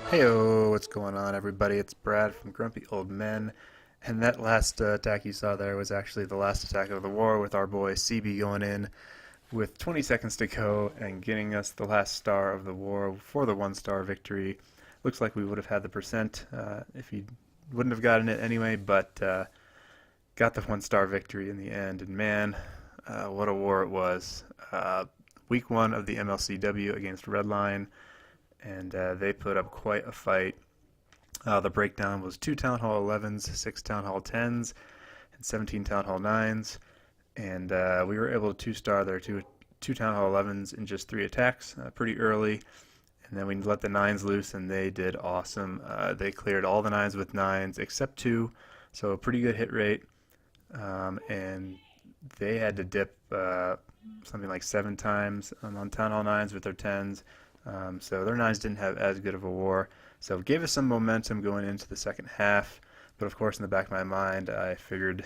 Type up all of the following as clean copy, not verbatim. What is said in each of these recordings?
Heyo, what's going on, everybody? It's Brad from Grumpy Old Men, and that last attack you saw there was actually the last attack of the war with our boy CB going in with 20 seconds to go and getting us the last star of the war for the 1-star victory. Looks like we would have had the percent if he wouldn't have gotten it anyway, but got the 1-star victory in the end, and man, what a war it was. Week 1 of the MLCW against Redline, and they put up quite a fight. The breakdown was 2 Town Hall 11s, 6 Town Hall 10s, and 17 Town Hall 9s, and we were able to 2-star their two Town Hall 11s in just 3 attacks pretty early, and then we let the 9s loose, and they did awesome. They cleared all the 9s with 9s except 2, so a pretty good hit rate, and they had to dip something like 7 times on Town Hall 9s with their 10s. So their 9s didn't have as good of a war, so it gave us some momentum going into the second half, but of course in the back of my mind I figured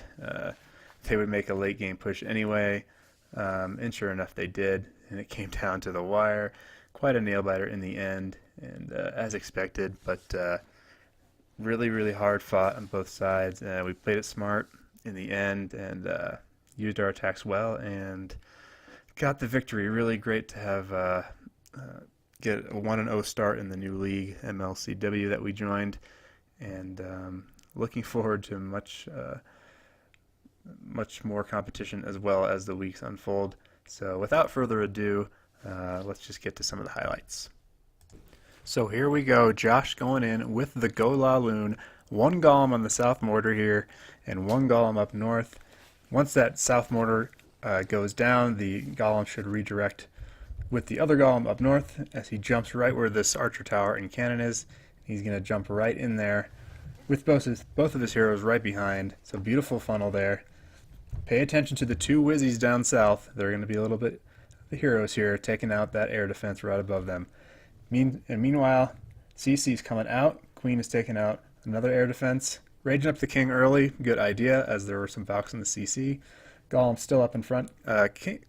they would make a late game push anyway, and sure enough they did, and it came down to the wire. Quite a nail-biter in the end, and as expected, but really hard fought on both sides, and we played it smart in the end, and used our attacks well, and got the victory. Really great to have get a 1-0 start in the new league, MLCW, that we joined, and looking forward to much more competition as well as the weeks unfold. So without further ado, let's just get to some of the highlights. So here we go, Josh going in with the Go La Loon, 1 golem on the south mortar here, and 1 golem up north. Once that south mortar goes down, the golem should redirect with the other golem up north as he jumps right where this archer tower and cannon is. He's going to jump right in there with both of his heroes right behind. So beautiful funnel there. Pay attention to the 2 Wizzies down south. They're going to be a little bit the heroes here, taking out that air defense right above them. Meanwhile, CC's coming out. Queen is taking out another air defense. Raging up the king early, good idea, as there were some Valks in the CC. Golem's still up in front.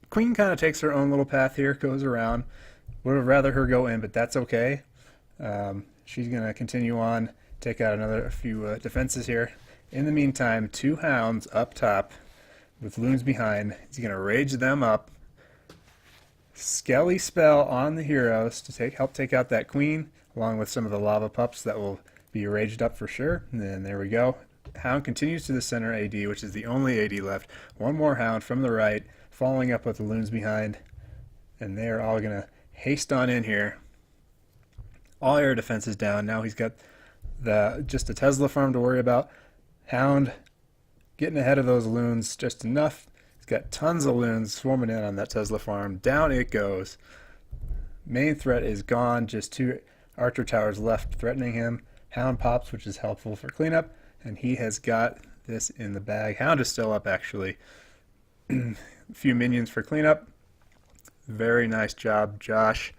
Queen kind of takes her own little path here, goes around. Would have rather her go in, but that's okay. She's going to continue on, take out a few defenses here. In the meantime, 2 hounds up top with loons behind. He's going to rage them up. Skelly spell on the heroes to help take out that queen, along with some of the lava pups that will be raged up for sure. And then there we go. Hound continues to the center AD, which is the only AD left. 1 more Hound from the right, following up with the loons behind. And they're all going to haste on in here. All air defense is down. Now he's got just a Tesla farm to worry about. Hound getting ahead of those loons just enough. He's got tons of loons swarming in on that Tesla farm. Down it goes. Main threat is gone. Just 2 archer towers left threatening him. Hound pops, which is helpful for cleanup. And he has got this in the bag. Hound is still up, actually. A few minions for cleanup. Very nice job, Josh.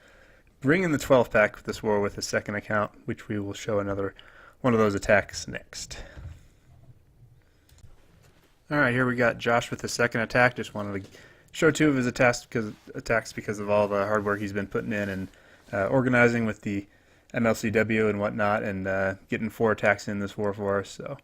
Bringing the 12-pack this war with his second account, which we will show another one of those attacks next. Alright, here we got Josh with his second attack. Just wanted to show 2 of his attacks because of all the hard work he's been putting in and organizing with the MLCW and whatnot, and getting 4 attacks in this war for us. So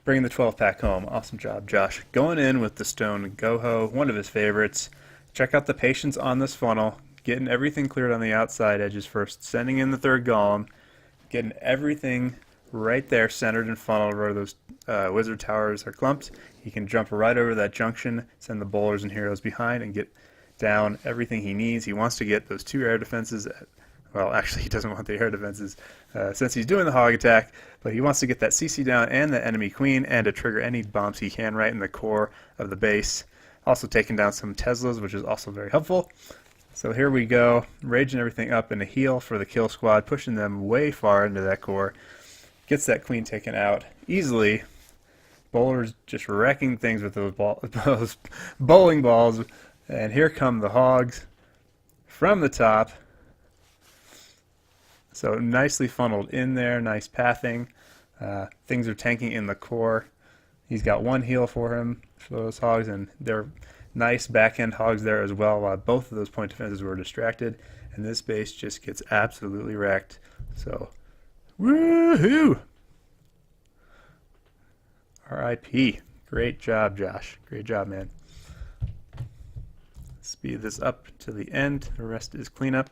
bringing the 12-pack home. Awesome job, Josh. Going in with the stone Goho, one of his favorites. Check out the patience on this funnel. Getting everything cleared on the outside edges first. Sending in the 3rd golem. Getting everything right there centered and funneled where those wizard towers are clumped. He can jump right over that junction, send the bowlers and heroes behind, and get down everything he needs. He wants to get those 2 air defenses well, actually, he doesn't want the air defenses since he's doing the hog attack, but he wants to get that CC down and the enemy queen, and to trigger any bombs he can right in the core of the base. Also taking down some Teslas, which is also very helpful. So here we go, raging everything up in a heal for the kill squad, pushing them way far into that core. Gets that queen taken out easily. Bowlers just wrecking things with those bowling balls. And here come the hogs from the top. So nicely funneled in there, nice pathing. Things are tanking in the core. He's got 1 heal for him for those hogs, and they're nice back-end hogs there as well, while both of those point defenses were distracted. And this base just gets absolutely wrecked. So Woohoo! R.I.P. Great job, Josh. Great job, man. Speed this up to the end. The rest is cleanup.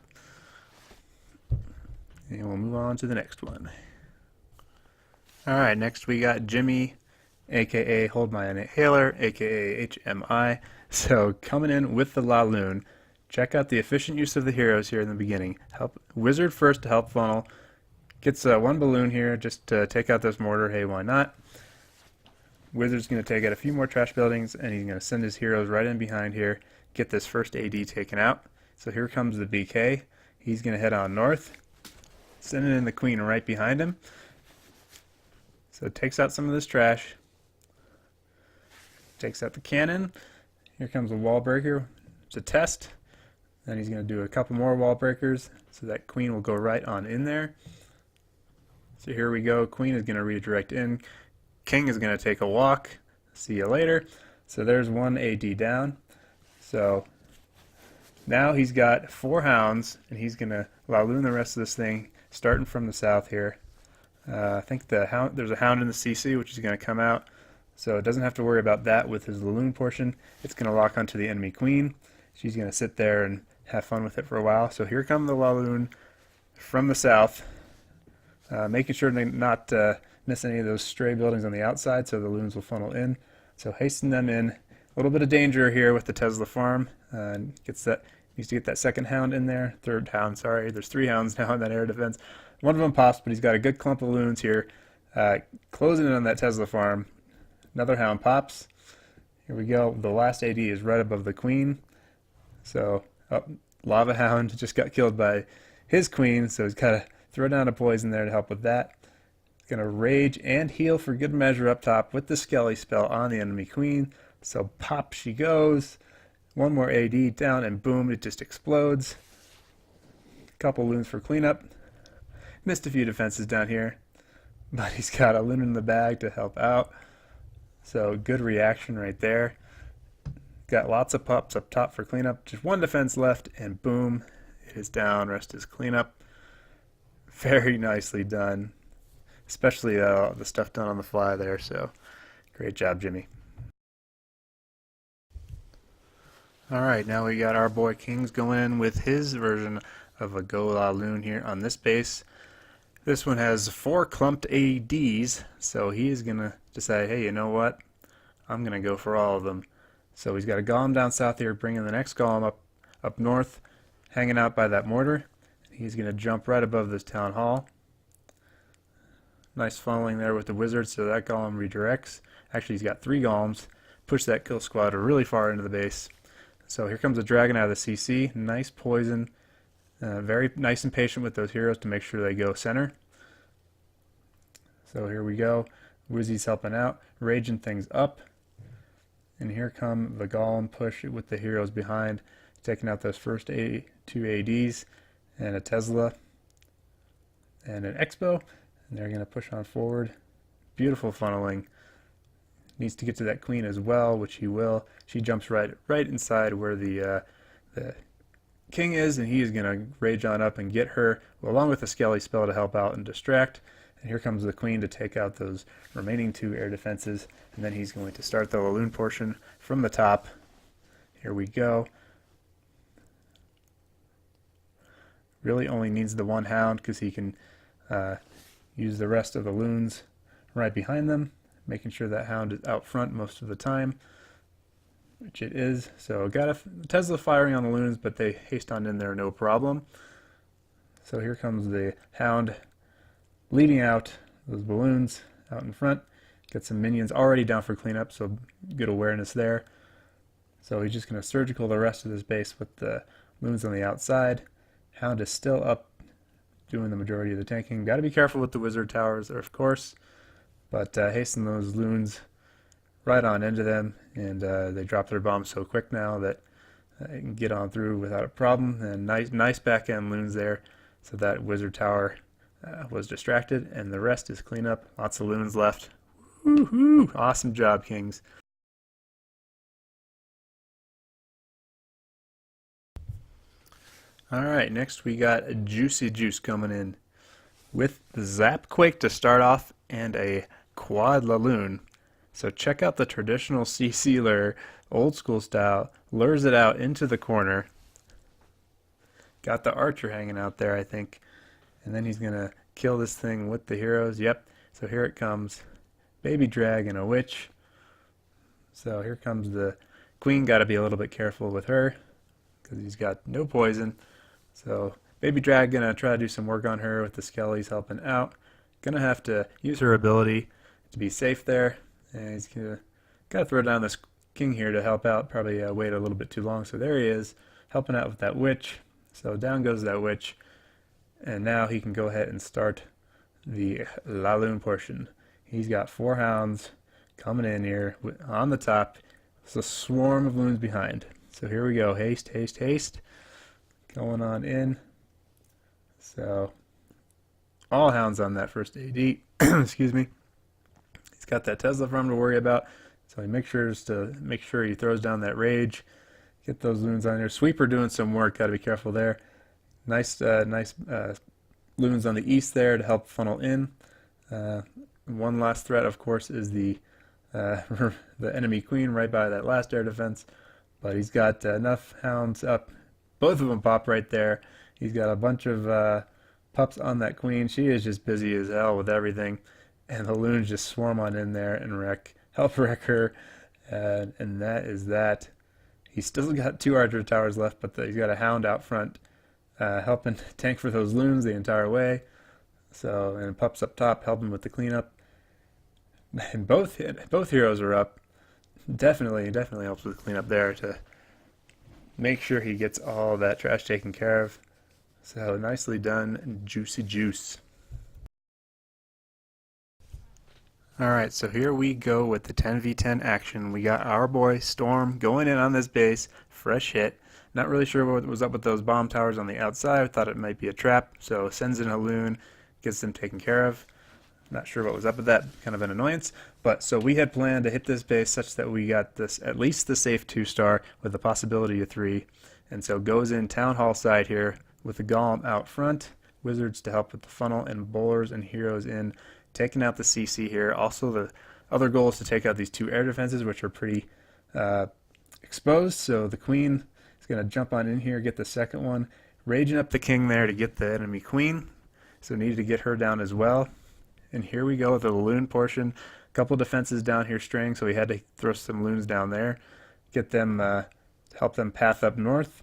And we'll move on to the next one. Alright, next we got Jimmy, aka Hold My Inhaler, aka HMI. So coming in with the Laloon. Check out the efficient use of the heroes here in the beginning. Help Wizard first to help funnel. Gets one balloon here just to take out this mortar. Hey, why not? Wizard's going to take out a few more trash buildings, and he's going to send his heroes right in behind here. Get this first AD taken out. So here comes the BK. He's going to head on north. Sending in the Queen right behind him. So it takes out some of this trash. Takes out the cannon. Here comes a wall breaker. It's a test. Then he's going to do a couple more wall breakers. So that Queen will go right on in there. So here we go. Queen is going to redirect in. King is going to take a walk. See you later. So there's one AD down. So now he's got 4 hounds, and he's going to Laloon the rest of this thing, starting from the south here. I think there's a hound in the CC, which is going to come out. So it doesn't have to worry about that with his Laloon portion. It's going to lock onto the enemy Queen. She's going to sit there and have fun with it for a while. So here come the Laloon from the south, making sure to not miss any of those stray buildings on the outside, so the loons will funnel in. So hasten them in. A little bit of danger here with the Tesla farm. Needs to get that second hound in there. Third hound, sorry. There's 3 hounds now in that air defense. One of them pops, but he's got a good clump of loons here. Closing in on that Tesla farm. Another hound pops. Here we go. The last AD is right above the Queen. So, Lava Hound just got killed by his Queen, so he's got to throw down a poison there to help with that. He's going to rage and heal for good measure up top with the Skelly spell on the enemy Queen. So pop she goes. One more AD down, and boom, it just explodes. Couple loons for cleanup. Missed a few defenses down here, but he's got a loon in the bag to help out. So good reaction right there. Got lots of pups up top for cleanup. Just one defense left, and boom, it is down. Rest is cleanup. Very nicely done, especially the stuff done on the fly there. So great job, Jimmy. All right, now we got our boy Kings going in with his version of a Go Laloon here on this base. This one has 4 clumped ADs, so he is going to decide, hey, you know what? I'm going to go for all of them. So he's got a golem down south here, bringing the next golem up north, hanging out by that mortar. He's going to jump right above this town hall. Nice funneling there with the wizard, so that golem redirects. Actually, he's got 3 golems. Push that kill squad really far into the base. So here comes a dragon out of the CC. Nice poison. Very nice and patient with those heroes to make sure they go center. So here we go. Wizzy's helping out, raging things up. And here come the golem push with the heroes behind, taking out those first 2 ADs and a Tesla and an Expo. And they're going to push on forward. Beautiful funneling. Needs to get to that Queen as well, which he will. She jumps right inside where the King is, and he is going to rage on up and get her, along with the Skelly spell to help out and distract. And here comes the Queen to take out those remaining 2 air defenses, and then he's going to start the Laloon portion from the top. Here we go. Really only needs the 1 hound because he can use the rest of the loons right behind them, making sure that hound is out front most of the time, which it is. So got a Tesla firing on the loons, but they haste on in there no problem. So here comes the hound leading out those balloons out in front. Got some minions already down for cleanup, so good awareness there. So he's just going to surgical the rest of this base with the loons on the outside. Hound is still up doing the majority of the tanking. Got to be careful with the wizard towers, of course, but hasten those loons right on into them, and they drop their bombs so quick now that they can get on through without a problem. And nice back end loons there, so that wizard tower was distracted, and the rest is cleanup. Lots of loons left. Woohoo! Awesome job, Kings. Alright, next we got Juicy Juice coming in. with the Zap Quake to start off and a Quad Laloon. So check out the traditional CC lure, old school style, lures it out into the corner. Got the archer hanging out there, I think. And then he's going to kill this thing with the heroes. Yep, so here it comes. Baby Dragon, a witch. So here comes the queen. Got to be a little bit careful with her because he's got no poison. So Baby Drag gonna try to do some work on her with the skellies helping out. Gonna have to use her ability to be safe there, and he's gonna gotta throw down this king here to help out. Probably wait a little bit too long. So there he is, helping out with that witch. So down goes that witch, and now he can go ahead and start the Laloon portion. He's got 4 hounds coming in here on the top. There's a swarm of loons behind. So here we go. Haste, haste, haste. Going on in. So all hounds on that first AD. Excuse me. He's got that Tesla farm to worry about. So he makes sure he throws down that rage. Get those loons on there. Sweeper doing some work. Got to be careful there. Nice loons on the east there to help funnel in. One last threat, of course, is the enemy queen right by that last air defense. But he's got enough hounds up. Both of them pop right there. He's got a bunch of pups on that queen. She is just busy as hell with everything. And the loons just swarm on in there and help wreck her. And that is that. He's still got 2 archer towers left, but he's got a hound out front helping tank for those loons the entire way. So, and pups up top helping with the cleanup. And both heroes are up. Definitely helps with cleanup there to make sure he gets all that trash taken care of. So nicely done, juicy juice. Alright, so here we go with the 10v10 action. We got our boy Storm going in on this base, fresh hit. Not really sure what was up with those bomb towers on the outside. I thought it might be a trap, so sends in a loon, gets them taken care of. Not sure what was up with that, kind of an annoyance. But so we had planned to hit this base such that we got this at least the safe 2-star with the possibility of 3. And so goes in Town Hall side here with the Golem out front, Wizards to help with the funnel, and Bowlers and Heroes in, taking out the CC here. Also the other goal is to take out these 2 air defenses, which are pretty exposed. So the Queen is going to jump on in here, get the second one, raging up the King there to get the enemy Queen. So needed to get her down as well. And here we go with the loon portion. A couple defenses down here straying, so we had to throw some loons down there. Get them, help them path up north.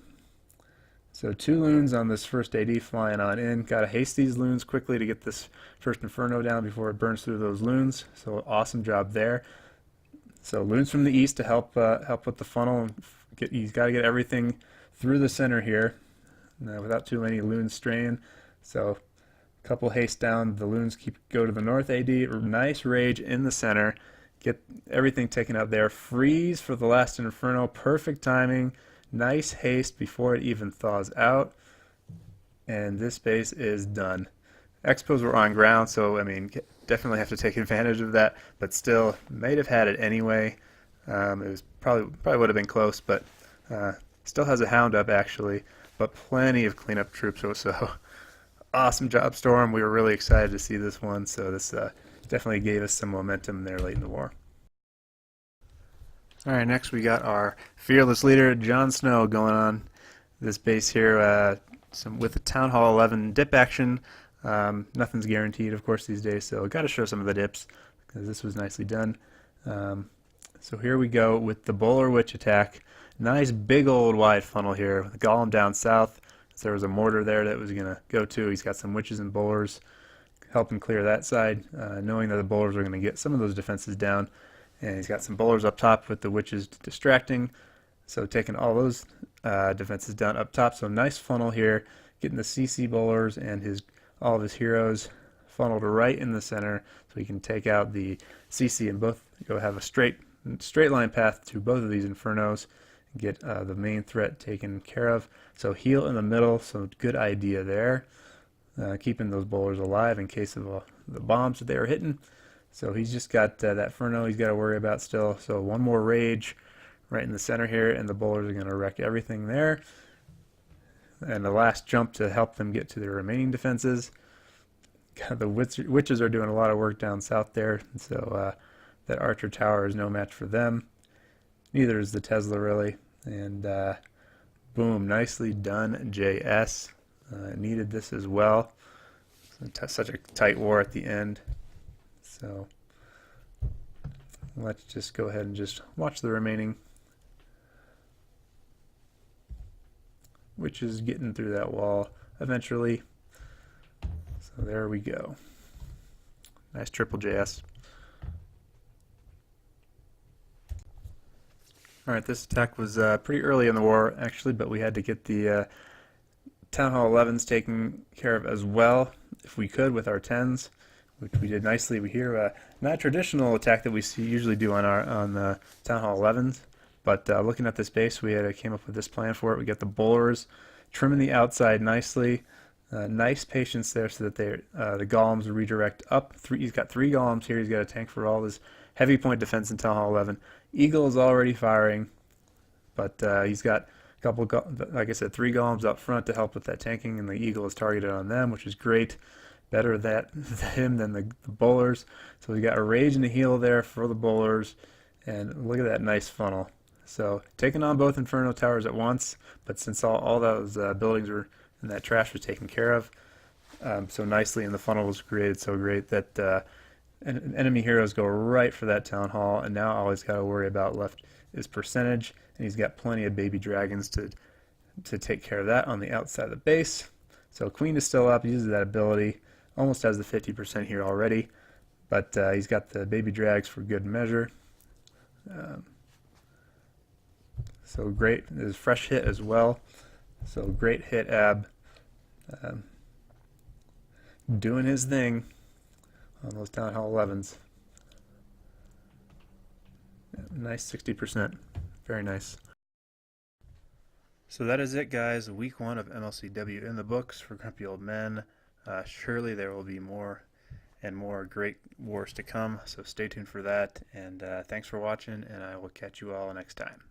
So 2 loons on this first AD flying on in. Gotta haste these loons quickly to get this first Inferno down before it burns through those loons. So awesome job there. So loons from the east to help with the funnel. He's got to get everything through the center here without too many loons straying. So couple haste down, the loons go to the north AD, nice rage in the center, get everything taken out there, freeze for the last Inferno, perfect timing, nice haste before it even thaws out, and this base is done. Expos were on ground, so I mean, definitely have to take advantage of that, but still, might have had it anyway. It was probably would have been close, but still has a hound up actually, but plenty of cleanup troops also. Awesome job, Storm. We were really excited to see this one, so this definitely gave us some momentum there late in the war. Alright, next we got our fearless leader, Jon Snow, going on this base here with the Town Hall 11 dip action. Nothing's guaranteed, of course, these days, so got to show some of the dips because this was nicely done. So here we go with the Bowler Witch attack. Nice big old wide funnel here with the Golem down south. So there was a mortar there that was going to go to. He's got some witches and bowlers helping clear that side, knowing that the bowlers are going to get some of those defenses down. And he's got some bowlers up top with the witches distracting. So taking all those defenses down up top. So nice funnel here, getting the CC bowlers and all of his heroes funneled right in the center so he can take out the CC and both go have a straight line path to both of these Infernos. Get the main threat taken care of. So heal in the middle, so good idea there. Keeping those bowlers alive in case of the bombs that they were hitting. So he's just got that Inferno he's got to worry about still. So one more rage right in the center here, and the bowlers are going to wreck everything there. And the last jump to help them get to their remaining defenses. The witches are doing a lot of work down south there, so that Archer Tower is no match for them. Neither is the Tesla, really. And boom, nicely done, JS. Needed this as well. Such a tight war at the end. So let's just go ahead and just watch the remaining witches getting through that wall eventually. So there we go. Nice triple JS. Alright, this attack was pretty early in the war, actually, but we had to get the Town Hall 11s taken care of as well, if we could, with our 10s, which we did nicely. We hear not a traditional attack that we usually do on the Town Hall 11s, but looking at this base, we came up with this plan for it. We got the bowlers trimming the outside nicely. Nice patience there so that the golems redirect up. He's got 3 golems here. He's got a tank for all his heavy point defense in Town Hall 11. Eagle is already firing, but he's got a couple, like I said, 3 golems up front to help with that tanking, and the Eagle is targeted on them, which is great. Better him than the bowlers. So we got a rage and a heal there for the bowlers, and look at that nice funnel. So taking on both Inferno Towers at once, but since all those buildings were and that trash was taken care of so nicely, and the funnel was created so great that enemy heroes go right for that Town Hall, and now all he's got to worry about left is percentage, and he's got plenty of baby dragons to take care of that on the outside of the base. So Queen is still up, uses that ability, almost has the 50% here already, but he's got the baby drags for good measure. So great, there's fresh hit as well. So great hit, Ab. Doing his thing on those Town Hall 11s. Nice 60%. Very nice. So that is it, guys. Week 1 of MLCW in the books for Grumpy Old Men. Surely there will be more and more great wars to come, so stay tuned for that. And thanks for watching, and I will catch you all next time.